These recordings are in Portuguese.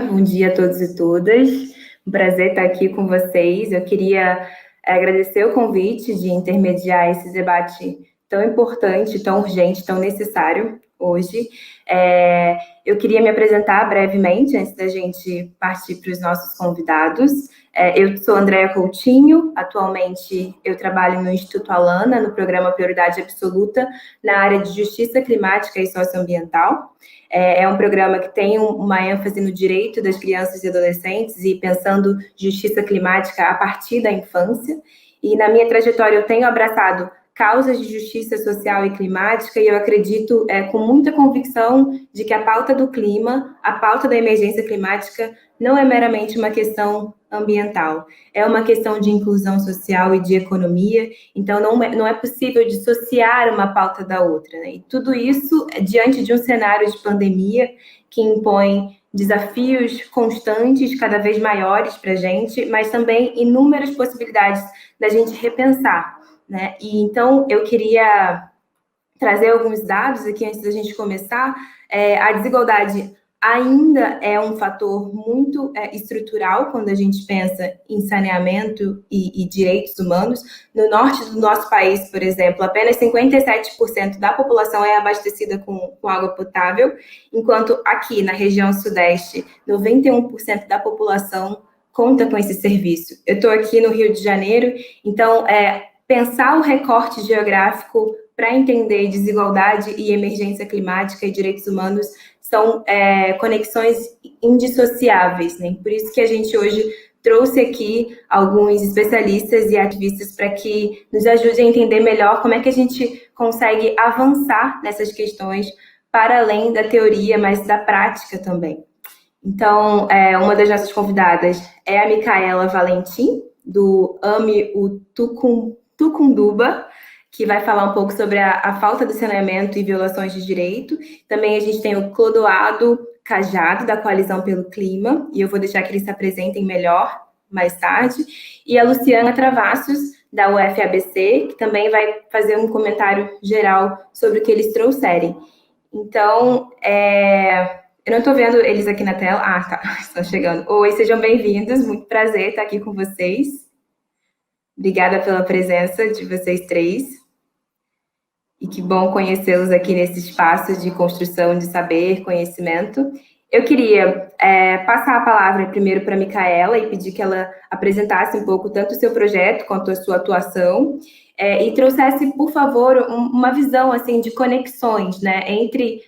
bom dia a todos e todas. Um prazer estar aqui com vocês. Eu queria agradecer o convite de intermediar esse debate tão importante, tão urgente, tão necessário hoje. Eu queria me apresentar brevemente, antes da gente partir para os nossos convidados. Eu sou Andréa Coutinho, atualmente eu trabalho no Instituto Alana, no programa Prioridade Absoluta, na área de Justiça Climática e Socioambiental. É um programa que tem uma ênfase no direito das crianças e adolescentes e pensando justiça climática a partir da infância. E na minha trajetória eu tenho abraçado causas de justiça social e climática, e eu acredito com muita convicção de que a pauta do clima, a pauta da emergência climática, não é meramente uma questão ambiental, é uma questão de inclusão social e de economia, então não é possível dissociar uma pauta da outra, né? E tudo isso diante de um cenário de pandemia que impõe desafios constantes, cada vez maiores para a gente, mas também inúmeras possibilidades da gente repensar, né? E então eu queria trazer alguns dados aqui antes da gente começar. A desigualdade ainda é um fator muito estrutural quando a gente pensa em saneamento e direitos humanos. No norte do nosso país, por exemplo, apenas 57% da população é abastecida com água potável, enquanto aqui na região sudeste, 91% da população conta com esse serviço. Eu estou aqui no Rio de Janeiro, então pensar o recorte geográfico para entender desigualdade e emergência climática e direitos humanos são conexões indissociáveis, né? Por isso que a gente hoje trouxe aqui alguns especialistas e ativistas para que nos ajudem a entender melhor como é que a gente consegue avançar nessas questões para além da teoria, mas da prática também. Então, uma das nossas convidadas é a Micaela Valentim, do AME Tucunduba, que vai falar um pouco sobre a falta de saneamento e violações de direito. Também a gente tem o Clodoaldo Cajado, da Coalizão pelo Clima, e eu vou deixar que eles se apresentem melhor mais tarde. E a Luciana Travassos, da UFABC, que também vai fazer um comentário geral sobre o que eles trouxerem. Então, eu não estou vendo eles aqui na tela. Ah, tá, estão chegando. Oi, sejam bem-vindos, muito prazer estar aqui com vocês. Obrigada pela presença de vocês três. E que bom conhecê-los aqui nesse espaço de construção de saber, conhecimento. Eu queria passar a palavra primeiro para a Micaela e pedir que ela apresentasse um pouco tanto o seu projeto quanto a sua atuação e trouxesse, por favor, uma visão assim de conexões, né, entre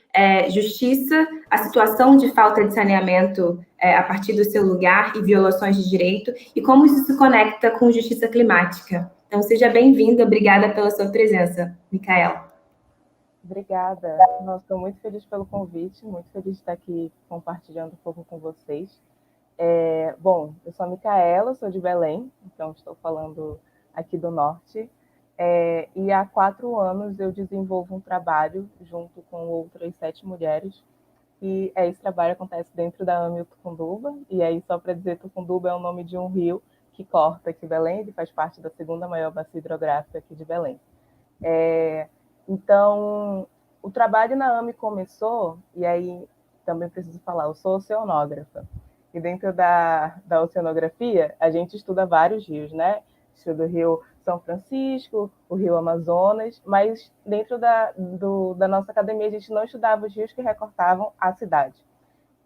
justiça, a situação de falta de saneamento a partir do seu lugar e violações de direito e como isso se conecta com justiça climática. Então, seja bem-vinda, obrigada pela sua presença, Micaela. Obrigada. Nossa, estou muito feliz pelo convite, muito feliz de estar aqui compartilhando um pouco com vocês. Bom, eu sou a Micaela, sou de Belém, então estou falando aqui do Norte, e há 4 anos eu desenvolvo um trabalho junto com outras 7 mulheres, e esse trabalho acontece dentro da AME Tucunduba, e aí só para dizer, Tucunduba é o nome de um rio que corta aqui Belém, ele faz parte da 2ª maior bacia hidrográfica aqui de Belém. Então, o trabalho na AME começou, e aí também preciso falar, eu sou oceanógrafa, e dentro da oceanografia, a gente estuda vários rios, né? Estuda o Rio São Francisco, o Rio Amazonas, mas dentro da nossa academia a gente não estudava os rios que recortavam a cidade.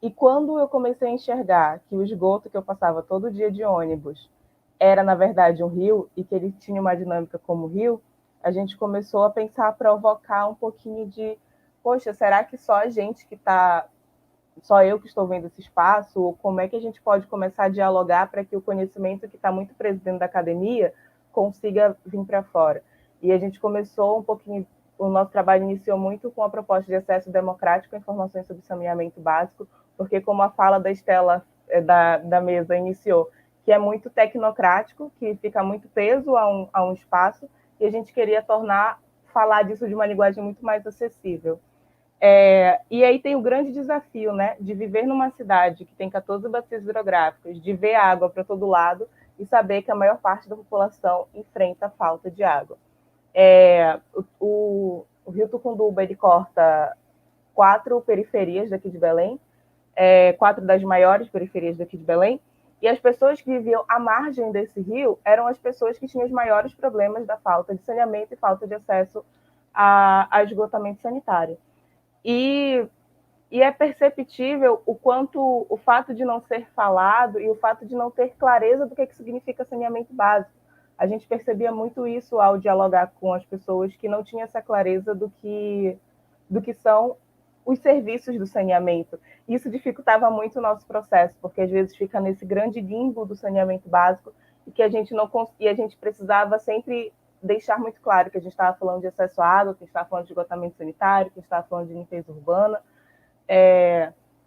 E quando eu comecei a enxergar que o esgoto que eu passava todo dia de ônibus era, na verdade, um rio, e que ele tinha uma dinâmica como rio, a gente começou a pensar, a provocar um pouquinho de, poxa, será que só a gente que está, só eu que estou vendo esse espaço, ou como é que a gente pode começar a dialogar para que o conhecimento que está muito preso dentro da academia consiga vir para fora? E a gente começou um pouquinho, o nosso trabalho iniciou muito com a proposta de acesso democrático a informações sobre saneamento básico, porque como a fala da Estela da mesa iniciou, que é muito tecnocrático, que fica muito preso a um espaço, e a gente queria falar disso de uma linguagem muito mais acessível. E aí tem o grande desafio, né, de viver numa cidade que tem 14 bacias hidrográficas, de ver água para todo lado e saber que a maior parte da população enfrenta a falta de água. O Rio Tucunduba, ele corta 4 periferias daqui de Belém, 4 das maiores periferias daqui de Belém, e as pessoas que viviam à margem desse rio eram as pessoas que tinham os maiores problemas da falta de saneamento e falta de acesso a esgotamento sanitário. E é perceptível o quanto o fato de não ser falado e o fato de não ter clareza do que significa saneamento básico. A gente percebia muito isso ao dialogar com as pessoas que não tinham essa clareza do que são os serviços do saneamento. Isso dificultava muito o nosso processo, porque às vezes fica nesse grande limbo do saneamento básico e que a gente não e a gente precisava sempre deixar muito claro que a gente estava falando de acesso à água, que a gente estava falando de esgotamento sanitário, que a gente estava falando de limpeza urbana.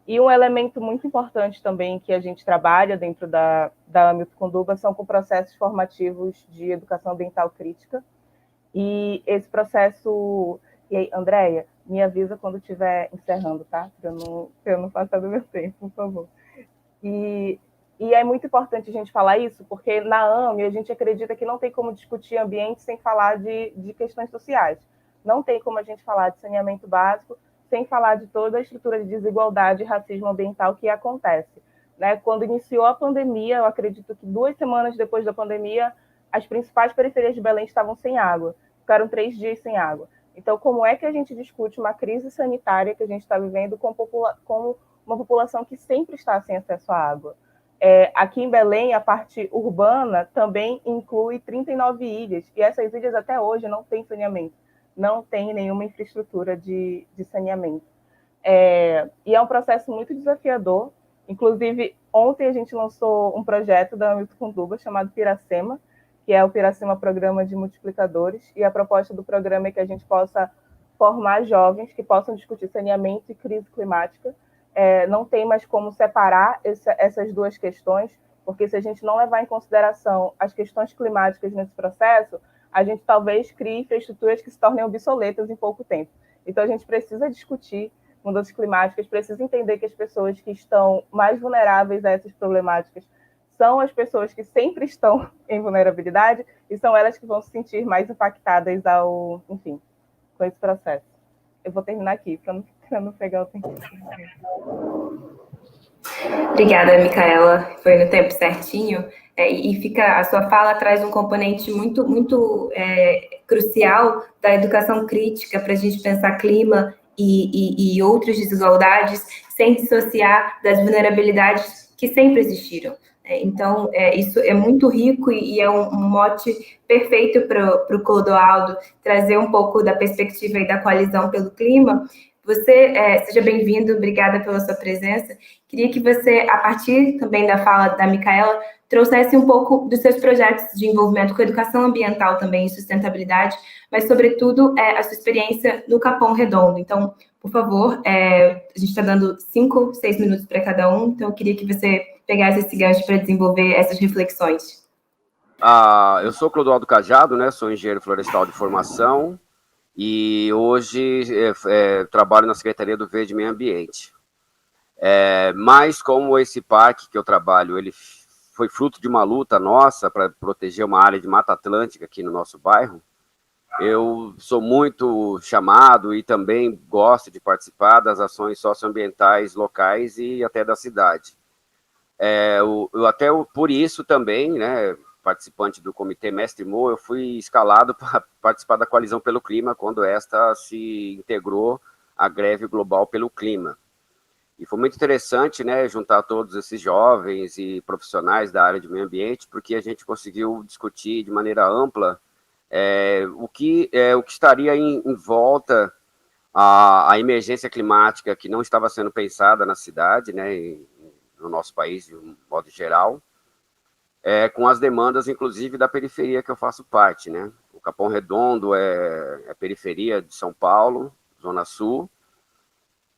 E um elemento muito importante também que a gente trabalha dentro da Hamilton Conduba são com processos formativos de educação ambiental crítica. E esse processo... E aí, Andréia, me avisa quando estiver encerrando, tá? Para eu não passar do meu tempo, por favor. E é muito importante a gente falar isso, porque na AME a gente acredita que não tem como discutir ambiente sem falar de questões sociais. Não tem como a gente falar de saneamento básico sem falar de toda a estrutura de desigualdade e racismo ambiental que acontece. Né? Quando iniciou a pandemia, eu acredito que 2 semanas depois da pandemia, as principais periferias de Belém estavam sem água. Ficaram 3 dias sem água. Então, como é que a gente discute uma crise sanitária que a gente está vivendo com uma população que sempre está sem acesso à água? Aqui em Belém, a parte urbana também inclui 39 ilhas, e essas ilhas até hoje não têm saneamento, não tem nenhuma infraestrutura de saneamento. E é um processo muito desafiador. Inclusive, ontem a gente lançou um projeto da Hamilton Conduba chamado Piracema, que é o Piracema Programa de Multiplicadores, e a proposta do programa é que a gente possa formar jovens que possam discutir saneamento e crise climática. Não tem mais como separar essas duas questões, porque se a gente não levar em consideração as questões climáticas nesse processo, a gente talvez crie infraestruturas que se tornem obsoletas em pouco tempo. Então, a gente precisa discutir mudanças climáticas, precisa entender que as pessoas que estão mais vulneráveis a essas problemáticas são as pessoas que sempre estão em vulnerabilidade e são elas que vão se sentir mais impactadas com esse processo. Eu vou terminar aqui, para não pegar o tempo. Obrigada, Micaela. Foi no tempo certinho. A sua fala traz um componente muito crucial da educação crítica para a gente pensar clima e outras desigualdades sem dissociar das vulnerabilidades que sempre existiram. Então, isso é muito rico e é um mote perfeito para o Clodoaldo trazer um pouco da perspectiva aí da coalizão pelo clima. Você, seja bem-vindo, obrigada pela sua presença. Queria que você, a partir também da fala da Micaela, trouxesse um pouco dos seus projetos de envolvimento com educação ambiental também e sustentabilidade, mas, sobretudo, a sua experiência no Capão Redondo. Então, por favor, a gente está dando 5, 6 minutos para cada um, então eu queria que você pegasse esse gancho para desenvolver essas reflexões. Eu sou Clodoaldo Cajado, né? Sou engenheiro florestal de formação e hoje trabalho na Secretaria do Verde e Meio Ambiente. Mas como esse parque que eu trabalho, ele foi fruto de uma luta nossa para proteger uma área de Mata Atlântica aqui no nosso bairro, eu sou muito chamado e também gosto de participar das ações socioambientais locais e até da cidade. Por isso também, né, participante do Comitê Mestre Mo, eu fui escalado para participar da Coalizão pelo Clima, quando esta se integrou à Greve Global pelo Clima. E foi muito interessante, né, juntar todos esses jovens e profissionais da área de meio ambiente, porque a gente conseguiu discutir de maneira ampla o que estaria em volta à emergência climática que não estava sendo pensada na cidade, né, no nosso país, de um modo geral, com as demandas, inclusive, da periferia que eu faço parte, né? O Capão Redondo é periferia de São Paulo, Zona Sul,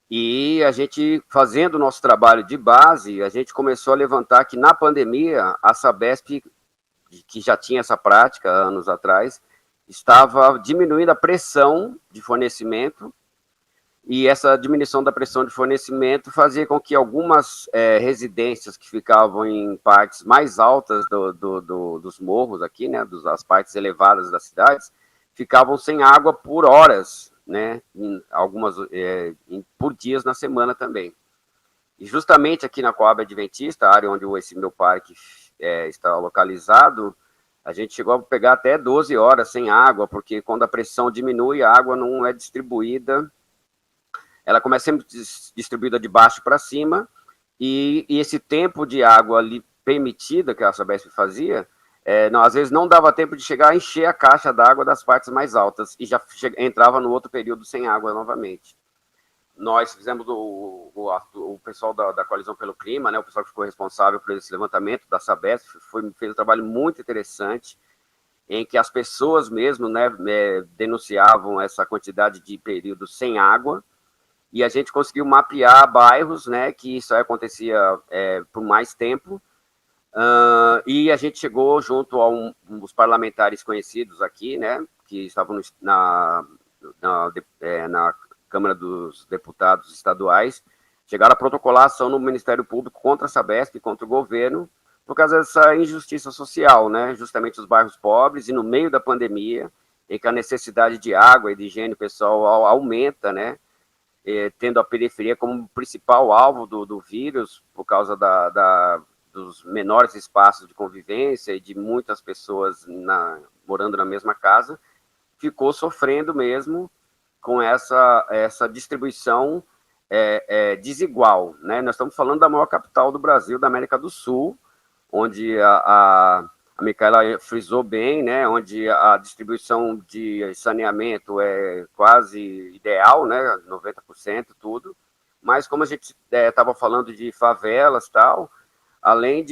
e a gente, fazendo o nosso trabalho de base, a gente começou a levantar que, na pandemia, a Sabesp, que já tinha essa prática anos atrás, estava diminuindo a pressão de fornecimento, e essa diminuição da pressão de fornecimento fazia com que algumas residências que ficavam em partes mais altas dos morros aqui, né, das partes elevadas das cidades, ficavam sem água por horas, né, por dias na semana também. E justamente aqui na Coab Adventista, a área onde esse meu parque está localizado, a gente chegou a pegar até 12 horas sem água, porque quando a pressão diminui, a água não é distribuída, ela começa sempre distribuída de baixo para cima, e esse tempo de água ali permitida que a Sabesp fazia, não, às vezes não dava tempo de chegar a encher a caixa d'água das partes mais altas, e já entrava no outro período sem água novamente. Nós fizemos o pessoal da Coalizão pelo Clima, né, o pessoal que ficou responsável por esse levantamento da Sabesp, fez um trabalho muito interessante, em que as pessoas mesmo, né, denunciavam essa quantidade de períodos sem água, e a gente conseguiu mapear bairros, né, que isso acontecia por mais tempo, e a gente chegou junto a uns parlamentares conhecidos aqui, né, que estavam na Câmara dos Deputados Estaduais, chegaram a protocolar ação no Ministério Público contra a Sabesp, contra o governo, por causa dessa injustiça social, né? Justamente os bairros pobres e no meio da pandemia, em que a necessidade de água e de higiene pessoal aumenta, né? Tendo a periferia como principal alvo do vírus, por causa dos menores espaços de convivência e de muitas pessoas morando na mesma casa, ficou sofrendo mesmo com essa distribuição desigual, né? Nós estamos falando da maior capital do Brasil, da América do Sul, onde a Micaela frisou bem, né? Onde a distribuição de saneamento é quase ideal, né? 90%, tudo. Mas como a gente estava falando de favelas e tal, além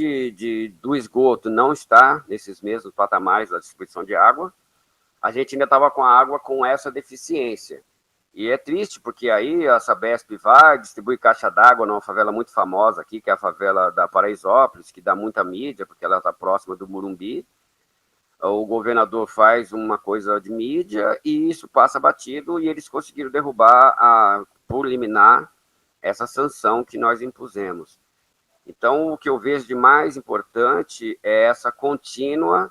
do esgoto não estar nesses mesmos patamares da distribuição de água, a gente ainda estava com a água com essa deficiência. E é triste, porque aí a Sabesp vai distribuir caixa d'água numa favela muito famosa aqui, que é a favela da Paraisópolis, que dá muita mídia, porque ela está próxima do Morumbi. O governador faz uma coisa de mídia e isso passa batido, e eles conseguiram derrubar, por liminar, essa sanção que nós impusemos. Então, o que eu vejo de mais importante é essa contínua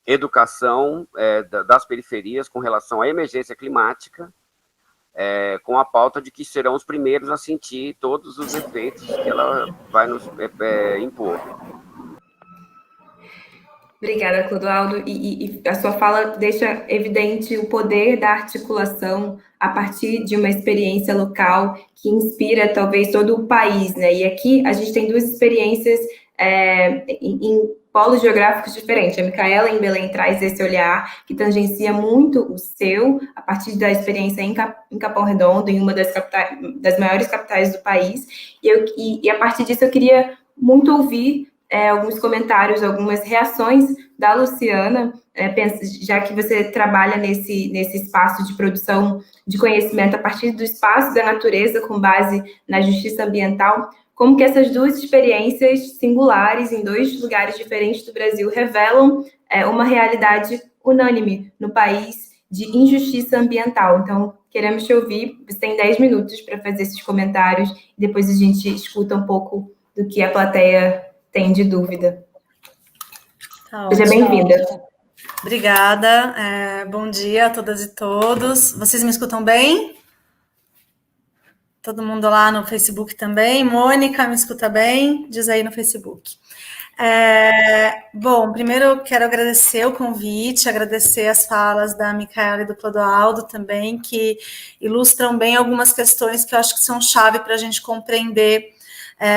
educação das periferias com relação à emergência climática, com a pauta de que serão os primeiros a sentir todos os efeitos que ela vai nos impor. Obrigada, Clodoaldo. E a sua fala deixa evidente o poder da articulação a partir de uma experiência local que inspira talvez todo o país, né? E aqui a gente tem duas experiências em polos geográficos diferentes. A Micaela, em Belém, traz esse olhar que tangencia muito o seu, a partir da experiência em Capão Redondo, em uma das maiores capitais do país. E a partir disso eu queria muito ouvir alguns comentários, algumas reações da Luciana, já que você trabalha nesse espaço de produção de conhecimento a partir do espaço da natureza com base na justiça ambiental, como que essas duas experiências singulares em dois lugares diferentes do Brasil revelam uma realidade unânime no país de injustiça ambiental. Então, queremos te ouvir, você tem 10 minutos para fazer esses comentários, e depois a gente escuta um pouco do que a plateia tem de dúvida. Seja bem-vinda. Obrigada. Bom dia a todas e todos. Vocês me escutam bem? Todo mundo lá no Facebook também. Mônica, me escuta bem? Diz aí no Facebook. Bom, primeiro eu quero agradecer o convite, agradecer as falas da Micaela e do Clodoaldo também, que ilustram bem algumas questões que eu acho que são chave para a gente compreender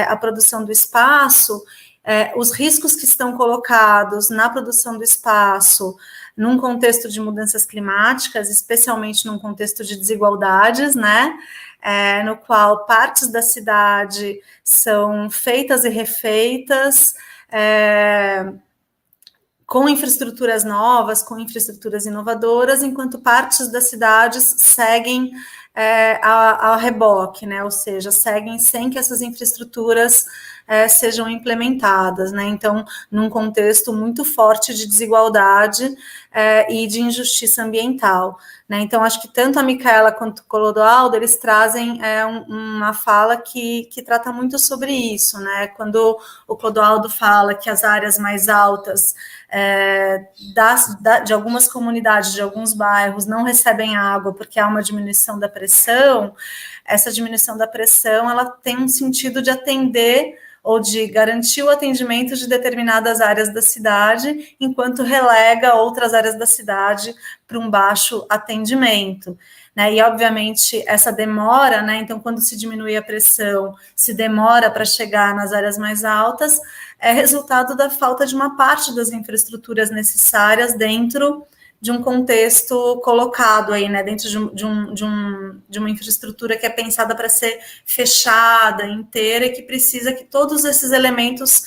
a produção do espaço, os riscos que estão colocados na produção do espaço num contexto de mudanças climáticas, especialmente num contexto de desigualdades, né? No qual partes da cidade são feitas e refeitas, com infraestruturas novas, com infraestruturas inovadoras, enquanto partes das cidades seguem ao reboque, né? Ou seja, seguem sem que essas infraestruturas sejam implementadas, né? Então, num contexto muito forte de desigualdade e de injustiça ambiental, né? Então, acho que tanto a Micaela quanto o Clodoaldo, eles trazem uma fala que trata muito sobre isso, né? Quando o Clodoaldo fala que as áreas mais altas de algumas comunidades, de alguns bairros, não recebem água porque há uma diminuição da pressão, essa diminuição da pressão, ela tem um sentido de atender ou de garantir o atendimento de determinadas áreas da cidade, enquanto relega outras áreas da cidade para um baixo atendimento, né? E, obviamente, essa demora, né? Então, quando se diminui a pressão, se demora para chegar nas áreas mais altas, é resultado da falta de uma parte das infraestruturas necessárias dentro de um contexto colocado aí, né, dentro de uma infraestrutura que é pensada para ser fechada, inteira, e que precisa que todos esses elementos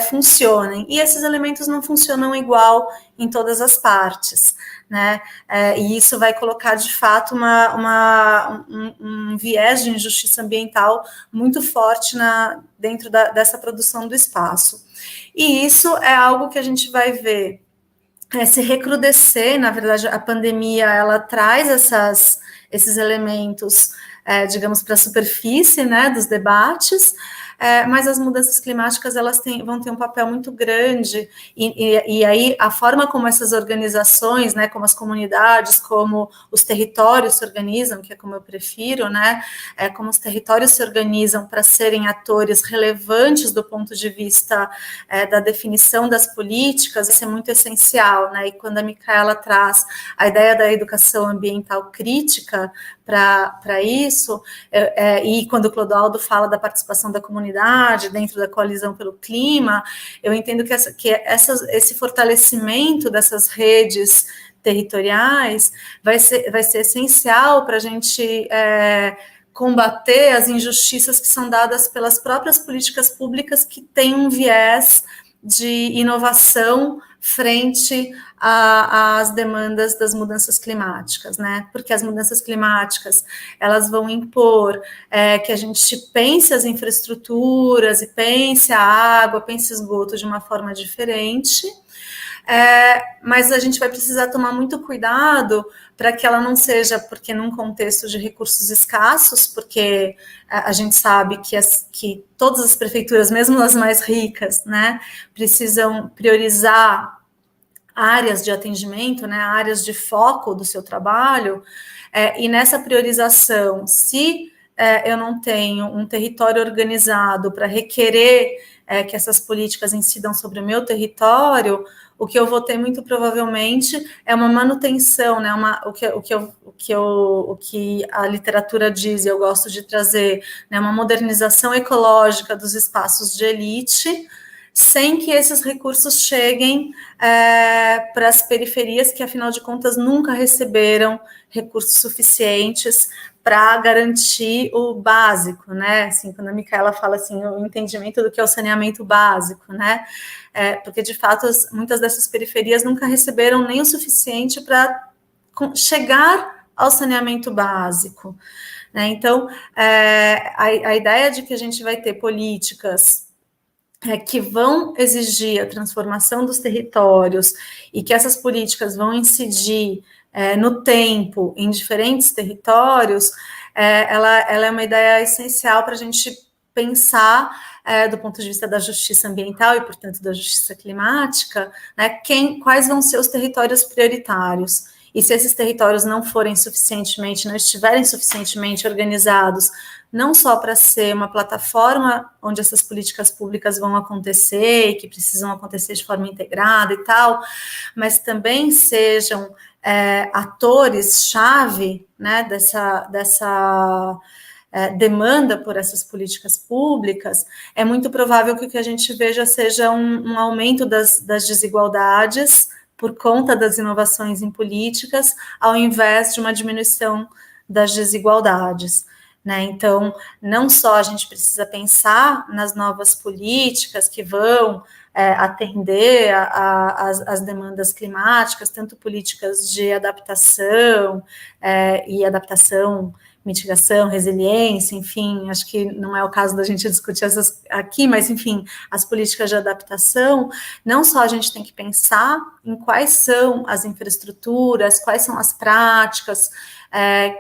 funcionem. E esses elementos não funcionam igual em todas as partes, né? E isso vai colocar, de fato, um viés de injustiça ambiental muito forte dentro dessa produção do espaço. E isso é algo que a gente vai ver se recrudescer. Na verdade, a pandemia, ela traz esses elementos, digamos, para a superfície, né, dos debates, mas as mudanças climáticas, elas vão ter um papel muito grande, e aí a forma como essas organizações, né, como as comunidades, como os territórios se organizam, que é como eu prefiro, né, como os territórios se organizam para serem atores relevantes do ponto de vista da definição das políticas, isso é muito essencial, né, e quando a Micaela traz a ideia da educação ambiental crítica para isso, e quando o Clodoaldo fala da participação da comunidade dentro da coalizão pelo clima, eu entendo que esse fortalecimento dessas redes territoriais vai ser essencial para a gente combater as injustiças que são dadas pelas próprias políticas públicas que têm um viés de inovação frente às demandas das mudanças climáticas, né? Porque as mudanças climáticas, elas vão impor que a gente pense as infraestruturas e pense a água, pense o esgoto de uma forma diferente, mas a gente vai precisar tomar muito cuidado para que ela não seja, porque num contexto de recursos escassos, porque a gente sabe que todas as prefeituras, mesmo as mais ricas, né, precisam priorizar áreas de atendimento, né, áreas de foco do seu trabalho, e nessa priorização, se eu não tenho um território organizado para requerer que essas políticas incidam sobre o meu território, o que eu vou ter muito provavelmente é uma manutenção, né, o que a literatura diz, e eu gosto de trazer, né, uma modernização ecológica dos espaços de elite, sem que esses recursos cheguem para as periferias, que, afinal de contas, nunca receberam recursos suficientes para garantir o básico, né? Assim, quando a Micaela fala assim, o entendimento do que é o saneamento básico, né? Porque, de fato, muitas dessas periferias nunca receberam nem o suficiente para chegar ao saneamento básico, né? Então, a ideia de que a gente vai ter políticas que vão exigir a transformação dos territórios e que essas políticas vão incidir no tempo, em diferentes territórios, ela é uma ideia essencial para a gente pensar do ponto de vista da justiça ambiental e, portanto, da justiça climática, né, quais vão ser os territórios prioritários. E se esses territórios não estiverem suficientemente organizados, não só para ser uma plataforma onde essas políticas públicas vão acontecer, e que precisam acontecer de forma integrada e tal, mas também sejam atores-chave, né, dessa demanda por essas políticas públicas, é muito provável que o que a gente veja seja um aumento das desigualdades por conta das inovações em políticas, ao invés de uma diminuição das desigualdades, né? Então, não só a gente precisa pensar nas novas políticas que vão atender às demandas climáticas, tanto políticas de adaptação e adaptação, mitigação, resiliência, enfim, acho que não é o caso da gente discutir essas aqui, mas, enfim, as políticas de adaptação, não só a gente tem que pensar em quais são as infraestruturas, quais são as práticas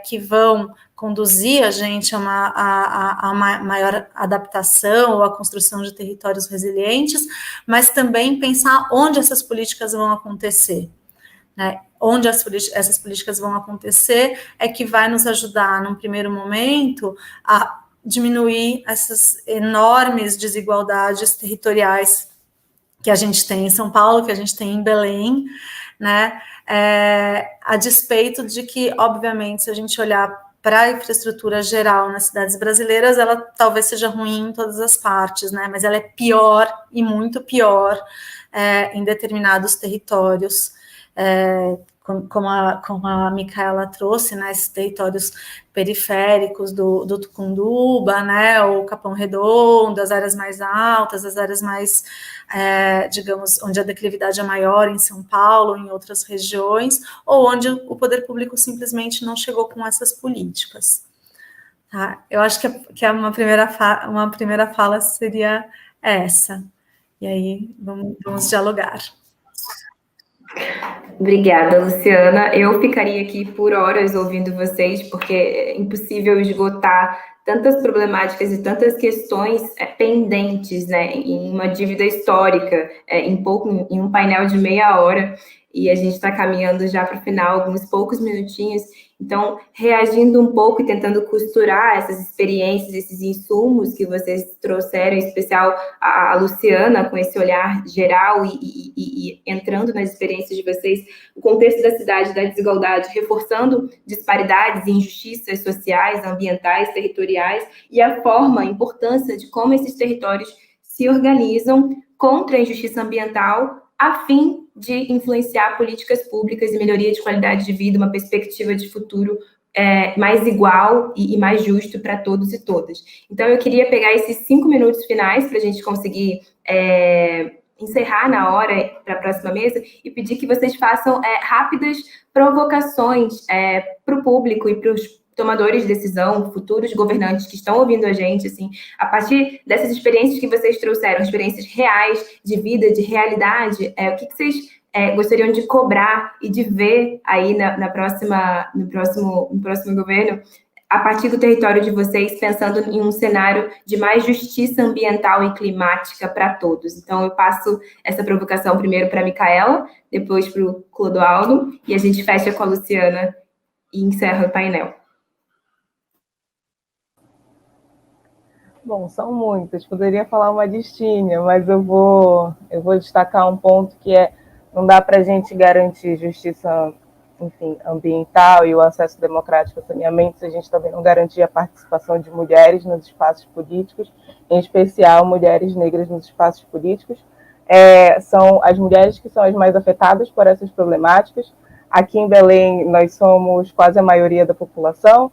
que vão conduzir a gente a uma maior adaptação ou a construção de territórios resilientes, mas também pensar onde essas políticas vão acontecer. Né? Onde essas políticas vão acontecer é que vai nos ajudar, num primeiro momento, a diminuir essas enormes desigualdades territoriais que a gente tem em São Paulo, que a gente tem em Belém, né? A despeito de que, obviamente, se a gente olhar para a infraestrutura geral nas cidades brasileiras, ela talvez seja ruim em todas as partes, né? Mas ela é pior e muito pior em determinados territórios, como a Micaela trouxe, né, esses territórios periféricos do Tucunduba, né, o Capão Redondo, as áreas mais altas, as áreas mais, digamos, onde a declividade é maior em São Paulo, em outras regiões, ou onde o poder público simplesmente não chegou com essas políticas. Tá? Eu acho que uma primeira fala seria essa. E aí, vamos dialogar. Obrigada, Luciana. Eu ficaria aqui por horas ouvindo vocês, porque é impossível esgotar tantas problemáticas e tantas questões pendentes, né, em uma dívida histórica, em um painel de meia hora, e a gente está caminhando já para o final, alguns poucos minutinhos. Então, reagindo um pouco e tentando costurar essas experiências, esses insumos que vocês trouxeram, em especial a Luciana, com esse olhar geral e entrando nas experiências de vocês, o contexto da cidade, da desigualdade, reforçando disparidades e injustiças sociais, ambientais, territoriais, e a forma, a importância de como esses territórios se organizam contra a injustiça ambiental, a fim de influenciar políticas públicas e melhoria de qualidade de vida, uma perspectiva de futuro mais igual e mais justo para todos e todas. Então, eu queria pegar esses 5 minutos finais para a gente conseguir encerrar na hora para a próxima mesa e pedir que vocês façam rápidas provocações para o público e para os tomadores de decisão, futuros governantes que estão ouvindo a gente, assim, a partir dessas experiências que vocês trouxeram, experiências reais de vida, de realidade, o que vocês gostariam de cobrar e de ver aí no próximo governo, a partir do território de vocês, pensando em um cenário de mais justiça ambiental e climática para todos. Então, eu passo essa provocação primeiro para a Micaela, depois para o Clodoaldo, e a gente fecha com a Luciana e encerra o painel. Bom, são muitas. Poderia falar uma listinha, mas eu vou destacar um ponto que não dá para a gente garantir justiça, enfim, ambiental e o acesso democrático ao saneamento se a gente também não garantir a participação de mulheres nos espaços políticos, em especial mulheres negras nos espaços políticos. São as mulheres que são as mais afetadas por essas problemáticas. Aqui em Belém, nós somos quase a maioria da população.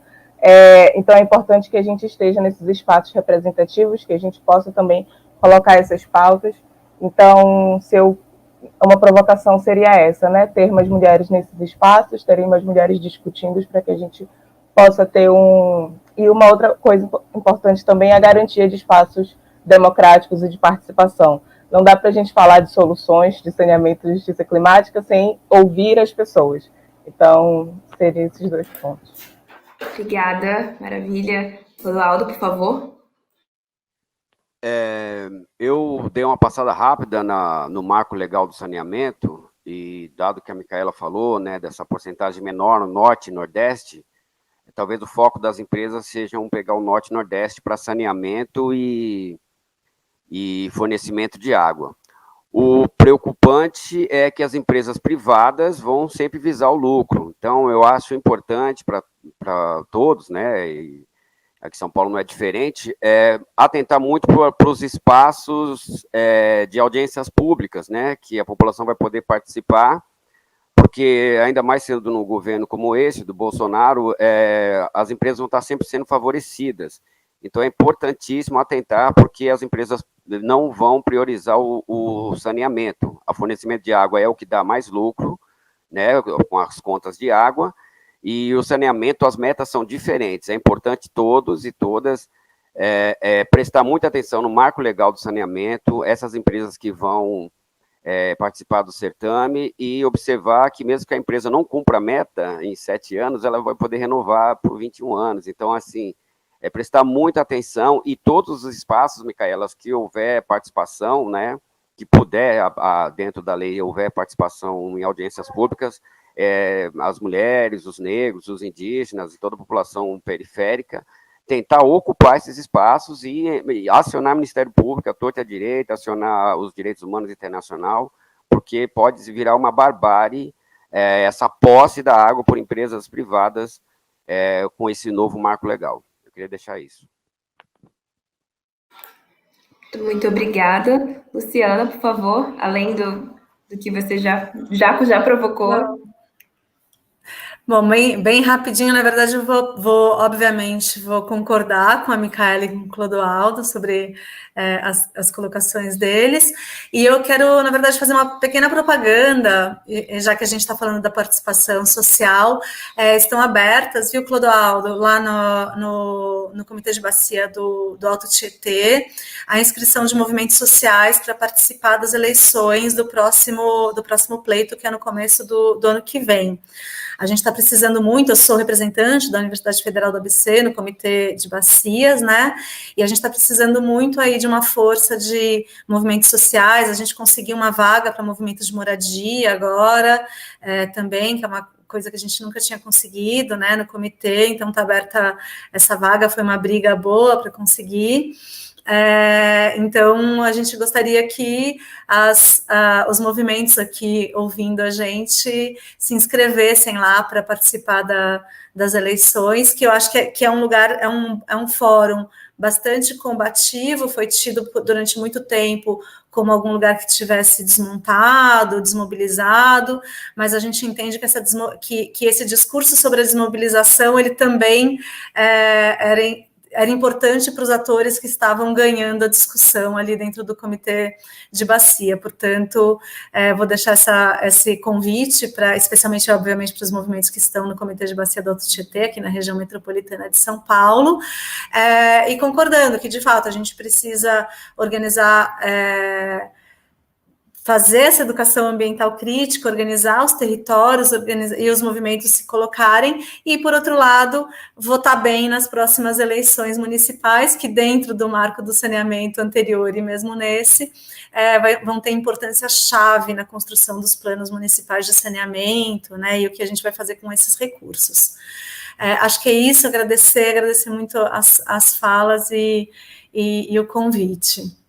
Então, é importante que a gente esteja nesses espaços representativos, que a gente possa também colocar essas pautas. Então, uma provocação seria essa, né? Ter mais mulheres nesses espaços, terem mais mulheres discutindo para que a gente possa ter E uma outra coisa importante também é a garantia de espaços democráticos e de participação. Não dá para a gente falar de soluções de saneamento e justiça climática sem ouvir as pessoas. Então, seriam esses 2 pontos. Obrigada, maravilha. Clodoaldo, por favor. Eu dei uma passada rápida no marco legal do saneamento, e dado que a Micaela falou, né, dessa porcentagem menor no Norte e Nordeste, talvez o foco das empresas seja pegar o Norte e Nordeste para saneamento e fornecimento de água. O preocupante é que as empresas privadas vão sempre visar o lucro. Então, eu acho importante para todos, né, e aqui em São Paulo não é diferente, atentar muito para os espaços de audiências públicas, né, que a população vai poder participar, porque ainda mais sendo no governo como esse, do Bolsonaro, as empresas vão estar sempre sendo favorecidas. Então, é importantíssimo atentar, porque as empresas não vão priorizar o saneamento. O fornecimento de água é o que dá mais lucro, né, com as contas de água, e o saneamento, as metas são diferentes. É importante todos e todas prestar muita atenção no marco legal do saneamento, essas empresas que vão participar do certame, e observar que mesmo que a empresa não cumpra a meta em 7 anos, ela vai poder renovar por 21 anos. Então, assim, prestar muita atenção, e todos os espaços, Micaela, que houver participação, né, que puder, dentro da lei, houver participação em audiências públicas, as mulheres, os negros, os indígenas e toda a população periférica, tentar ocupar esses espaços e acionar o Ministério Público, a torta e a direita, acionar os direitos humanos internacional, porque pode virar uma barbárie essa posse da água por empresas privadas com esse novo marco legal. Eu queria deixar isso. Muito obrigada. Luciana, por favor, além do que você já provocou. Não. Bom, bem rapidinho, na verdade, eu obviamente, vou concordar com a Micaela e com o Clodoaldo sobre as colocações deles, e eu quero, na verdade, fazer uma pequena propaganda, já que a gente está falando da participação social, estão abertas, viu, Clodoaldo, lá no Comitê de Bacia do Alto Tietê, a inscrição de movimentos sociais para participar das eleições do próximo pleito, que é no começo do ano que vem. A gente está precisando muito, eu sou representante da Universidade Federal do ABC, no Comitê de Bacias, né, e a gente está precisando muito aí de uma força de movimentos sociais, a gente conseguiu uma vaga para movimentos de moradia agora, também, que é uma coisa que a gente nunca tinha conseguido, né, no comitê, então está aberta essa vaga, foi uma briga boa para conseguir. Então, a gente gostaria que os movimentos aqui ouvindo a gente se inscrevessem lá para participar das eleições, que eu acho que é um lugar, é um fórum bastante combativo, foi tido durante muito tempo como algum lugar que tivesse desmontado, desmobilizado, mas a gente entende que esse discurso sobre a desmobilização, ele também era importante para os atores que estavam ganhando a discussão ali dentro do Comitê de Bacia. Portanto, vou deixar esse convite, especialmente, obviamente, para os movimentos que estão no Comitê de Bacia do Alto Tietê, aqui na região metropolitana de São Paulo, e concordando que, de fato, a gente precisa organizar... fazer essa educação ambiental crítica, organizar os territórios e os movimentos se colocarem, e, por outro lado, votar bem nas próximas eleições municipais, que dentro do marco do saneamento anterior e mesmo nesse, vão ter importância chave na construção dos planos municipais de saneamento, né, e o que a gente vai fazer com esses recursos. Acho que é isso, agradecer muito as falas e o convite.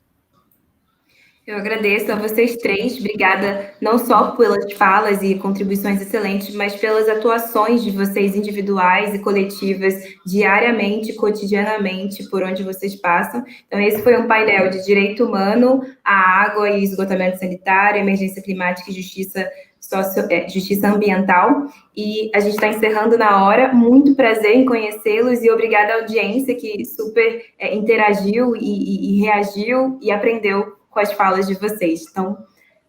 Eu agradeço a vocês três, obrigada não só pelas falas e contribuições excelentes, mas pelas atuações de vocês individuais e coletivas, diariamente, cotidianamente, por onde vocês passam. Então, esse foi um painel de direito humano, a água e esgotamento sanitário, emergência climática e justiça ambiental, e a gente está encerrando na hora. Muito prazer em conhecê-los e obrigada à audiência que super interagiu e reagiu e aprendeu com as falas de vocês. Então,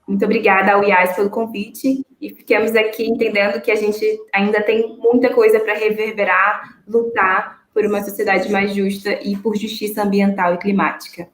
muito obrigada ao IAS pelo convite, e ficamos aqui entendendo que a gente ainda tem muita coisa para reverberar, lutar por uma sociedade mais justa e por justiça ambiental e climática.